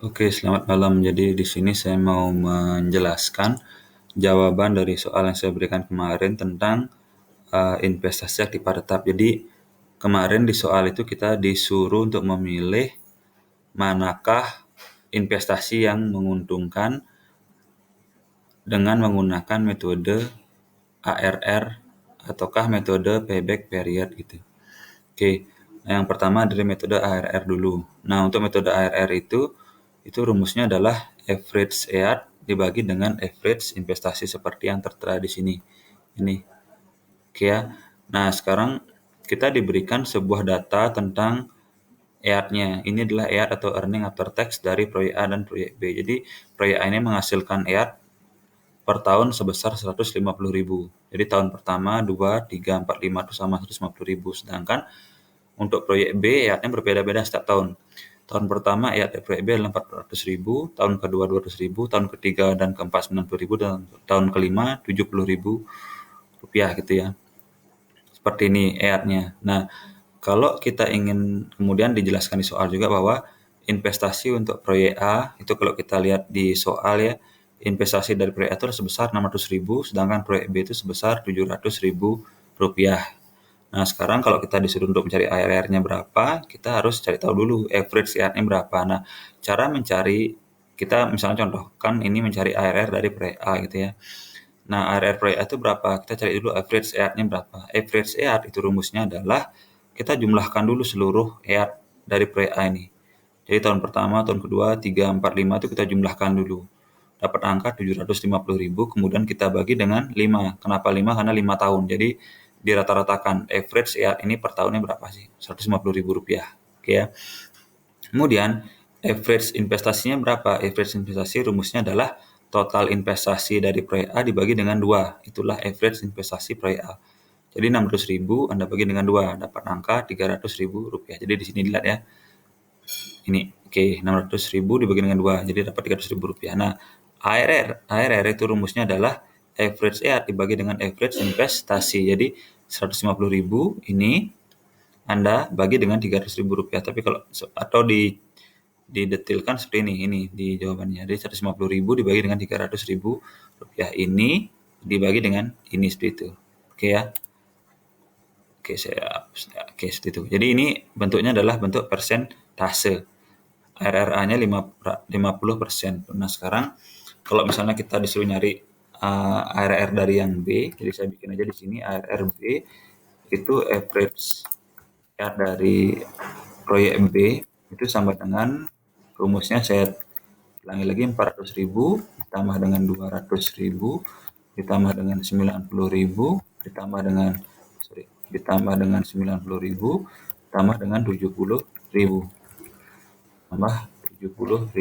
Oke, selamat malam. Jadi di sini saya mau menjelaskan jawaban dari soal yang saya berikan kemarin tentang investasi aktiva tetap. Jadi kemarin di soal itu kita disuruh untuk memilih manakah investasi yang menguntungkan dengan menggunakan metode ARR ataukah metode payback period gitu. Oke, yang pertama dari metode ARR dulu. Nah, untuk metode ARR itu rumusnya adalah average EAT dibagi dengan average investasi seperti yang tertera di sini. Ini, oke ya. Nah, sekarang kita diberikan sebuah data tentang EAT-nya. Ini adalah EAT atau earning after tax dari proyek A dan proyek B. Jadi, proyek A ini menghasilkan EAT per tahun sebesar 150.000. Jadi tahun pertama 2, 3, 4, 5 itu sama 150.000. Sedangkan untuk proyek B EAT-nya berbeda-beda setiap tahun. Tahun pertama EAT proyek B adalah 400.000, tahun kedua 200.000, tahun ketiga dan keempat 90.000, dan tahun kelima 70.000 rupiah gitu ya. Seperti ini EAT-nya. Nah, kalau kita ingin kemudian dijelaskan di soal juga bahwa investasi untuk proyek A itu kalau kita lihat di soal ya, investasi dari proyek A itu sebesar 600.000, sedangkan proyek B itu sebesar 700.000 rupiah. Nah, sekarang kalau kita disuruh untuk mencari ARR-nya berapa, kita harus cari tahu dulu average EAT-nya berapa. Nah, cara mencari, kita misalnya contohkan ini mencari ARR dari proyek A gitu ya. Nah, ARR proyek A itu berapa? Kita cari dulu average EAT-nya berapa. Average EAT itu rumusnya adalah kita jumlahkan dulu seluruh EAT dari proyek A ini. Jadi tahun pertama, tahun kedua, 3, 4, 5 itu kita jumlahkan dulu. Dapat angka 750.000, kemudian kita bagi dengan 5. Kenapa 5? Karena 5 tahun. Jadi dirata-ratakan average EAT ini per tahunnya berapa sih? 150.000 rupiah. Oke ya. Kemudian average investasinya berapa? Average investasi rumusnya adalah total investasi dari proyek A dibagi dengan 2. Itulah average investasi proyek A. Jadi 600.000 Anda bagi dengan 2, dapat angka 300.000 rupiah. Jadi di sini dilihat ya. Ini, oke, 600.000 dibagi dengan 2, jadi dapat 300.000 rupiah. Nah, ARR itu rumusnya adalah average EAT dibagi dengan average investasi. Jadi 150.000 ini Anda bagi dengan 300.000 rupiah. Tapi kalau atau didetilkan seperti ini di jawabannya. Jadi 150.000 dibagi dengan 300.000 rupiah ini dibagi dengan ini seperti itu. Oke ya. Oke, seperti itu. Jadi ini bentuknya adalah bentuk persentase. RRA-nya 50%. Nah, sekarang kalau misalnya kita disuruh nyari ARR dari yang B, jadi saya bikin aja di sini ARR B itu average ya dari proyek B itu sama dengan rumusnya saya ulangi lagi 400.000 ditambah dengan 200.000 ditambah dengan 90.000 ditambah dengan 90.000 ditambah dengan 70.000 tambah 70.000.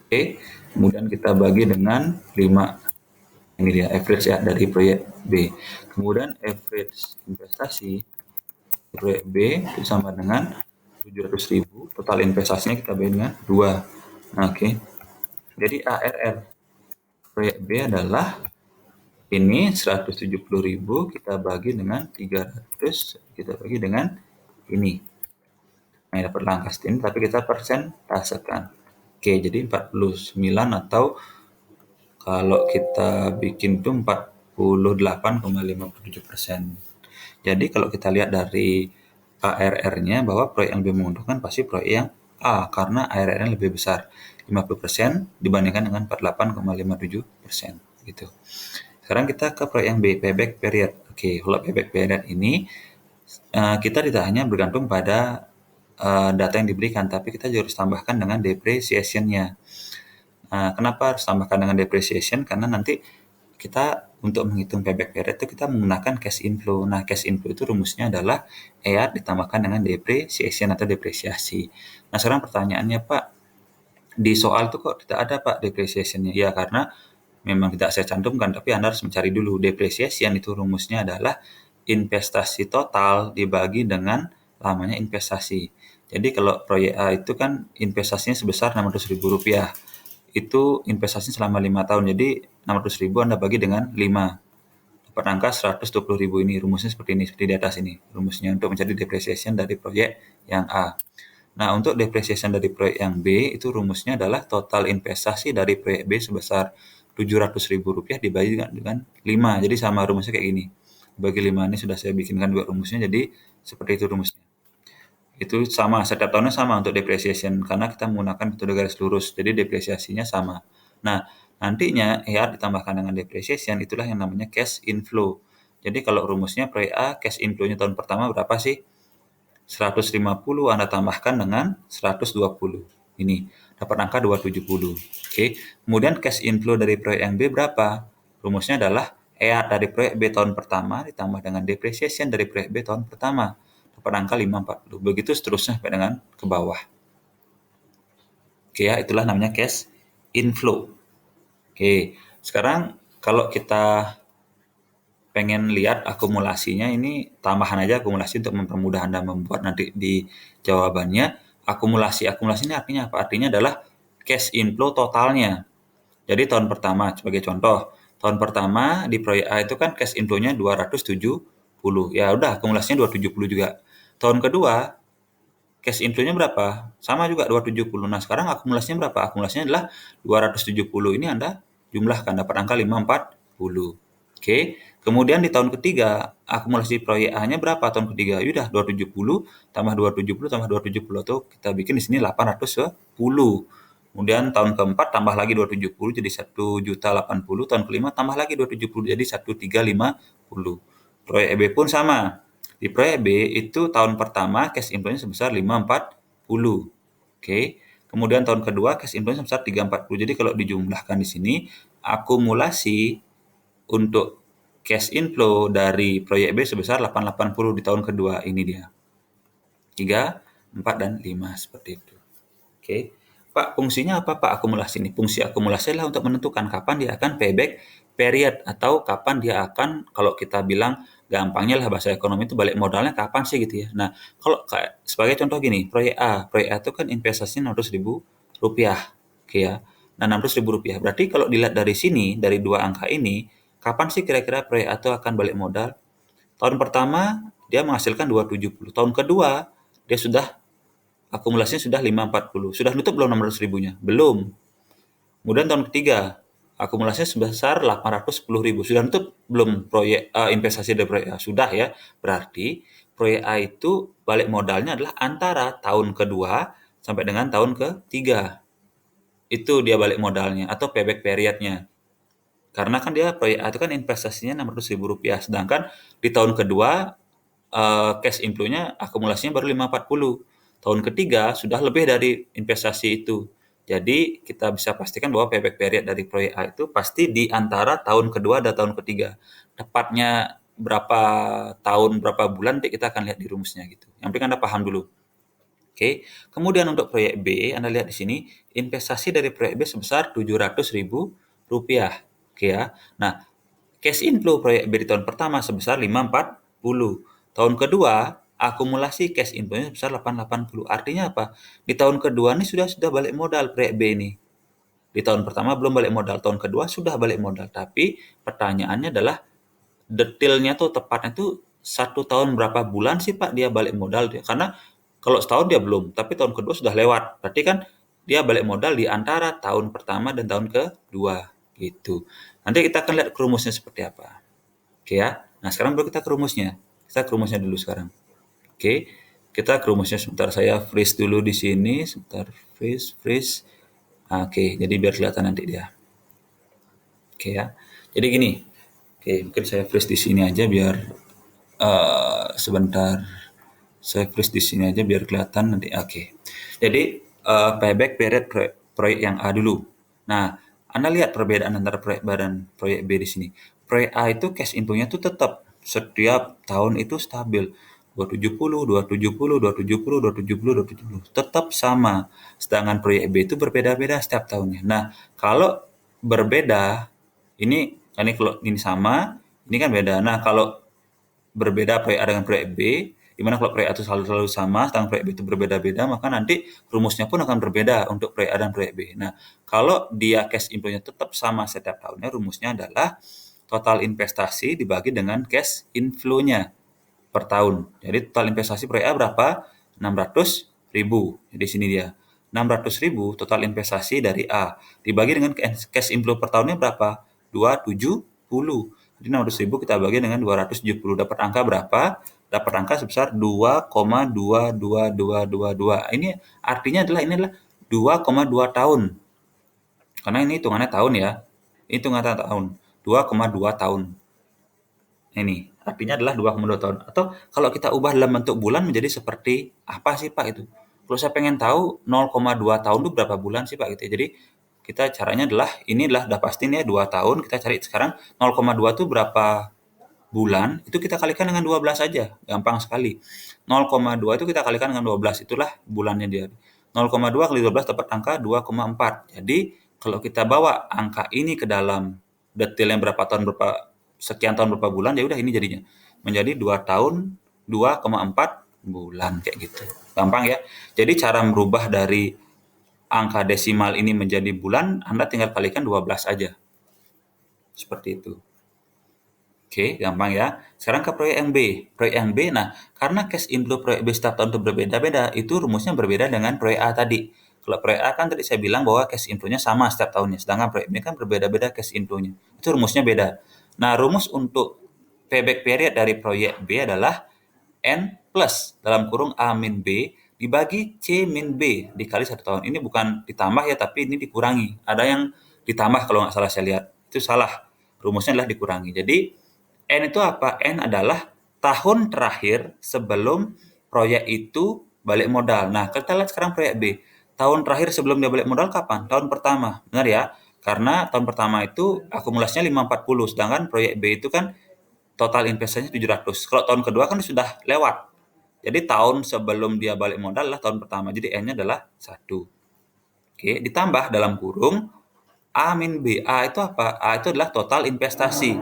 Oke, kemudian kita bagi dengan 5. Ini dia average ya dari proyek B. Kemudian average investasi proyek B itu sama dengan 700.000. Total investasinya kita bagi dengan 2. Nah, oke. Jadi ARR proyek B adalah ini 170.000 kita bagi dengan 300, kita bagi dengan ini. Nah, dapat angka ini tapi kita persentasekan. Oke, jadi 49 atau kalau kita bikin itu 48,57%. Jadi kalau kita lihat dari ARR-nya bahwa proyek yang lebih menguntungkan pasti proyek yang A karena ARR-nya lebih besar 50% dibandingkan dengan 48,57% gitu. Sekarang kita ke proyek yang B, payback period. Oke, kalau payback period ini kita tidak hanya bergantung pada data yang diberikan, tapi kita juga harus tambahkan dengan depreciation-nya. Kenapa harus tambahkan dengan depreciation? Karena nanti kita untuk menghitung payback period itu kita menggunakan cash inflow. Nah, cash inflow itu rumusnya adalah EAT ditambahkan dengan depreciation atau depresiasi. Nah, sekarang pertanyaannya, Pak, di soal itu kok tidak ada, Pak, depreciation-nya? Ya, karena memang tidak saya cantumkan, tapi Anda harus mencari dulu. Depreciation itu rumusnya adalah investasi total dibagi dengan lamanya investasi. Jadi kalau proyek A itu kan investasinya sebesar Rp600.000. Itu investasinya selama 5 tahun. Jadi 600.000 Anda bagi dengan 5. Dapat angka 120.000 ini. Rumusnya seperti ini, seperti di atas ini. Rumusnya untuk mencari depreciation dari proyek yang A. Nah, untuk depreciation dari proyek yang B, itu rumusnya adalah total investasi dari proyek B sebesar Rp700.000 dibagi dengan 5. Jadi sama rumusnya kayak gini. Bagi 5 ini sudah saya bikinkan juga rumusnya, jadi seperti itu rumusnya. Itu sama, setiap tahunnya sama untuk depreciation, karena kita menggunakan metode garis lurus, jadi depresiasinya sama. Nah, nantinya EAT ditambahkan dengan depreciation, itulah yang namanya cash inflow. Jadi kalau rumusnya proyek A, cash inflow-nya tahun pertama berapa sih? 150 Anda tambahkan dengan 120. Ini dapat angka 270. Oke. Kemudian cash inflow dari proyek yang B berapa? Rumusnya adalah EAT dari proyek B tahun pertama ditambah dengan depreciation dari proyek B tahun pertama. Dapat angka 540. Begitu seterusnya sampai dengan ke bawah. Oke ya, itulah namanya cash inflow. Oke. Sekarang kalau kita pengen lihat akumulasinya, ini tambahan aja akumulasi untuk mempermudah Anda membuat nanti di jawabannya. Akumulasi ini artinya apa? Artinya adalah cash inflow totalnya. Jadi tahun pertama sebagai contoh, tahun pertama di proyek A itu kan cash inflow-nya 270. Ya udah akumulasinya 270 juga. Tahun kedua cash inflow-nya berapa? Sama juga 270. Nah, sekarang akumulasinya berapa? Akumulasinya adalah 270. Ini Anda jumlahkan dapat angka 540. Oke. Kemudian di tahun ketiga, akumulasi proyek A-nya berapa tahun ketiga? Ya udah 270 tambah 270 tambah 270 atau kita bikin di sini 810. Kemudian tahun keempat tambah lagi 270 jadi 1.080. Tahun kelima tambah lagi 270 jadi 1.350. Proyek B pun sama. Di proyek B itu tahun pertama cash inflow-nya sebesar 540. Oke. Kemudian tahun kedua cash inflow-nya sebesar 340. Jadi kalau dijumlahkan di sini, akumulasi untuk cash inflow dari proyek B sebesar 880 di tahun kedua. Ini dia. 3, 4, dan 5 seperti itu. Oke. Pak, fungsinya apa Pak akumulasi ini? Fungsi akumulasi adalah untuk menentukan kapan dia akan payback period atau kapan dia akan, kalau kita bilang gampangnya lah bahasa ekonomi itu balik modalnya kapan sih gitu ya. Nah, kalau kayak sebagai contoh gini, proyek A itu kan investasinya Rp600.000. Oke ya. Nah, Rp600.000. Berarti kalau dilihat dari sini, dari dua angka ini, kapan sih kira-kira proyek A itu akan balik modal? Tahun pertama dia menghasilkan 270. Tahun kedua dia sudah akumulasinya sudah 540. Sudah nutup belum 600.000-nya? Belum. Kemudian tahun ketiga, akumulasinya sebesar 810.000. Sudah nutup belum proyek investasi dari proyek A? Sudah ya. Berarti proyek A itu balik modalnya adalah antara tahun kedua sampai dengan tahun ketiga. Itu dia balik modalnya atau payback period-nya. Karena kan dia proyek A itu kan investasinya Rp600.000, sedangkan di tahun kedua cash inflow-nya akumulasinya baru 540. Tahun ketiga sudah lebih dari investasi itu. Jadi kita bisa pastikan bahwa payback period dari proyek A itu pasti di antara tahun kedua dan tahun ketiga. Tepatnya berapa tahun, berapa bulan nanti kita akan lihat di rumusnya gitu. Yang penting Anda paham dulu. Oke. Kemudian untuk proyek B, Anda lihat di sini, investasi dari proyek B sebesar Rp700.000. Oke ya. Nah, cash inflow proyek B di tahun pertama sebesar 540. Tahun kedua, akumulasi cash inflow-nya sebesar 880. Artinya apa? Di tahun kedua ini sudah balik modal proyek B ini. Di tahun pertama belum balik modal, tahun kedua sudah balik modal. Tapi pertanyaannya adalah detailnya tuh tepatnya tuh 1 tahun berapa bulan sih Pak dia balik modal dia? Karena kalau setahun dia belum, tapi tahun kedua sudah lewat. Berarti kan dia balik modal di antara tahun pertama dan tahun kedua gitu. Nanti kita akan lihat rumusnya seperti apa. Oke ya. Nah, sekarang baru kita ke rumusnya. Kita ke rumusnya dulu sekarang. Oke. Kita ke rumusnya sebentar, saya freeze dulu di sini, sebentar freeze. Oke, jadi biar kelihatan nanti dia. Oke ya. Jadi gini. Oke, mungkin saya freeze di sini aja biar sebentar. Saya freeze di sini aja biar kelihatan nanti. Oke. Jadi payback period proyek yang A dulu. Nah, Anda lihat perbedaan antara proyek B dan proyek B di sini. Proyek A itu cash inflow-nya itu tetap setiap tahun itu stabil. 270, 270, 270, 270, 270. Tetap sama. Sedangkan proyek B itu berbeda-beda setiap tahunnya. Nah, kalau berbeda, ini kalau ini sama, ini kan beda. Nah, kalau berbeda proyek A dengan proyek B, di mana kalau proyek A itu selalu sama, sedangkan proyek B itu berbeda-beda, maka nanti rumusnya pun akan berbeda untuk proyek A dan proyek B. Nah, kalau dia cash inflow-nya tetap sama setiap tahunnya, rumusnya adalah total investasi dibagi dengan cash inflow-nya per tahun. Jadi total investasi proyek A berapa? 600.000. Jadi sini dia. 600.000 total investasi dari A. Dibagi dengan cash inflow per tahunnya berapa? 270. Jadi 600.000 kita bagi dengan 270. Dapat angka berapa? Dapat angka sebesar 2,22222. Ini artinya ini adalah 2,2 tahun. Karena ini hitungannya tahun ya. Ini hitungannya tahun. 2,2 tahun. Ini artinya adalah 2,2 tahun. Atau kalau kita ubah dalam bentuk bulan menjadi seperti apa sih Pak itu? Kalau saya pengen tahu 0,2 tahun itu berapa bulan sih Pak gitu ya. Jadi kita caranya adalah ini adalah udah pasti nih ya 2 tahun, kita cari sekarang 0,2 itu berapa bulan, itu kita kalikan dengan 12 aja, gampang sekali. 0,2 itu kita kalikan dengan 12, itulah bulannya dia. 0,2 kali 12 dapat angka 2,4. Jadi kalau kita bawa angka ini ke dalam detailnya berapa tahun, berapa sekian tahun, berapa bulan, ya udah ini jadinya. Menjadi 2 tahun 2,4 bulan kayak gitu. Gampang ya. Jadi cara merubah dari angka desimal ini menjadi bulan, Anda tinggal kalikan 12 aja. Seperti itu. Oke, gampang ya. Sekarang ke proyek yang B. Proyek yang B, nah, karena cash inflow proyek B setiap tahun itu berbeda-beda, itu rumusnya berbeda dengan proyek A tadi. Kalau proyek A kan tadi saya bilang bahwa cash inflow-nya sama setiap tahunnya, sedangkan proyek B kan berbeda-beda cash inflow-nya. Itu rumusnya beda. Nah, rumus untuk payback period dari proyek B adalah N plus dalam kurung A min B dibagi C min B dikali 1 tahun. Ini bukan ditambah ya, tapi ini dikurangi. Ada yang ditambah kalau nggak salah saya lihat. Itu salah. Rumusnya adalah dikurangi. Jadi, N itu apa? N adalah tahun terakhir sebelum proyek itu balik modal. Nah, kita lihat sekarang proyek B. Tahun terakhir sebelum dia balik modal kapan? Tahun pertama. Benar ya? Karena tahun pertama itu akumulasinya 540, sedangkan proyek B itu kan total investasinya 700. Kalau tahun kedua kan sudah lewat. Jadi tahun sebelum dia balik modal adalah tahun pertama. Jadi N-nya adalah 1. Oke, ditambah dalam kurung A min B. A itu apa? A itu adalah total investasi.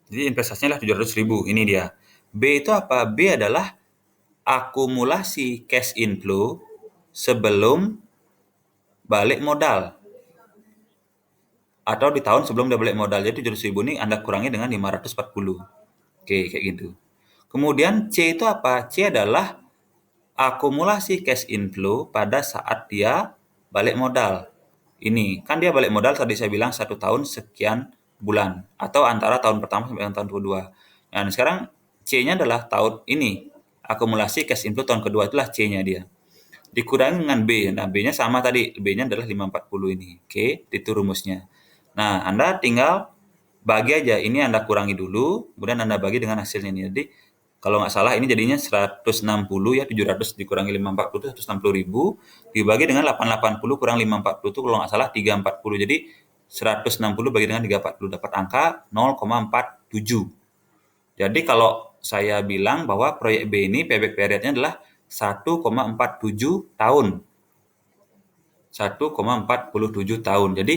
Jadi investasinya adalah 700.000. Ini dia. B itu apa? B adalah akumulasi cash inflow sebelum balik modal. Atau di tahun sebelum dia balik modal. Jadi 700.000 ini Anda kurangi dengan 540. Oke, kayak gitu. Kemudian C itu apa? C adalah akumulasi cash inflow pada saat dia balik modal. Ini, kan dia balik modal tadi saya bilang 1 tahun sekian bulan. Atau antara tahun pertama sampai tahun kedua. Nah, sekarang C-nya adalah tahun ini. Akumulasi cash inflow tahun kedua itulah C-nya dia. Dikurangi dengan B. Nah, B-nya sama tadi. B-nya adalah 540 ini. Oke, itu rumusnya. Nah, Anda tinggal bagi aja. Ini Anda kurangi dulu, kemudian Anda bagi dengan hasilnya ini. Jadi, kalau nggak salah ini jadinya 160 ya, 700 dikurangi 540 itu 160.000, dibagi dengan 880 kurang 540 itu kalau nggak salah 340. Jadi 160 bagi dengan 340 dapat angka 0,47. Jadi kalau saya bilang bahwa proyek B ini payback periodnya adalah 1,47 tahun. 1,47 tahun. Jadi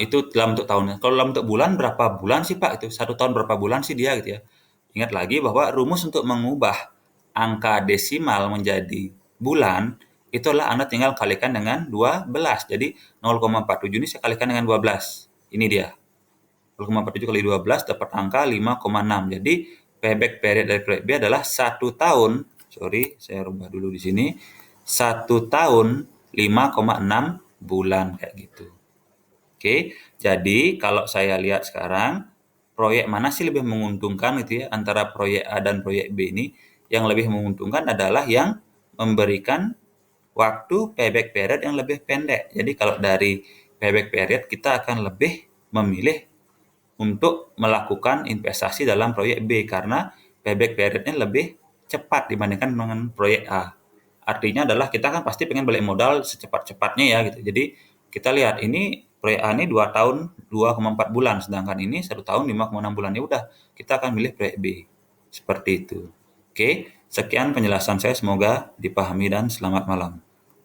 itu dalam bentuk tahunnya. Kalau dalam bentuk bulan berapa bulan sih Pak itu? 1 tahun berapa bulan sih dia gitu ya. Ingat lagi bahwa rumus untuk mengubah angka desimal menjadi bulan, itulah Anda tinggal kalikan dengan 12. Jadi 0,47 ini saya kalikan dengan 12. Ini dia. 0,47 kali 12 dapat angka 5,6. Jadi payback period dari proyek B adalah 1 tahun. Sorry, saya rubah dulu di sini. 1 tahun 5,6 bulan kayak gitu. Oke, jadi kalau saya lihat sekarang, proyek mana sih lebih menguntungkan gitu ya antara proyek A dan proyek B ini? Yang lebih menguntungkan adalah yang memberikan waktu payback period yang lebih pendek. Jadi kalau dari payback period kita akan lebih memilih untuk melakukan investasi dalam proyek B karena payback periodnya lebih cepat dibandingkan dengan proyek A. Artinya adalah kita kan pasti pengen balik modal secepat-cepatnya ya gitu. Jadi kita lihat ini proyek A ini 2 tahun 2,4 bulan, sedangkan ini 1 tahun 5,6 bulan. Ya udah, kita akan milih proyek B. Seperti itu. Oke, sekian penjelasan saya, semoga dipahami dan selamat malam.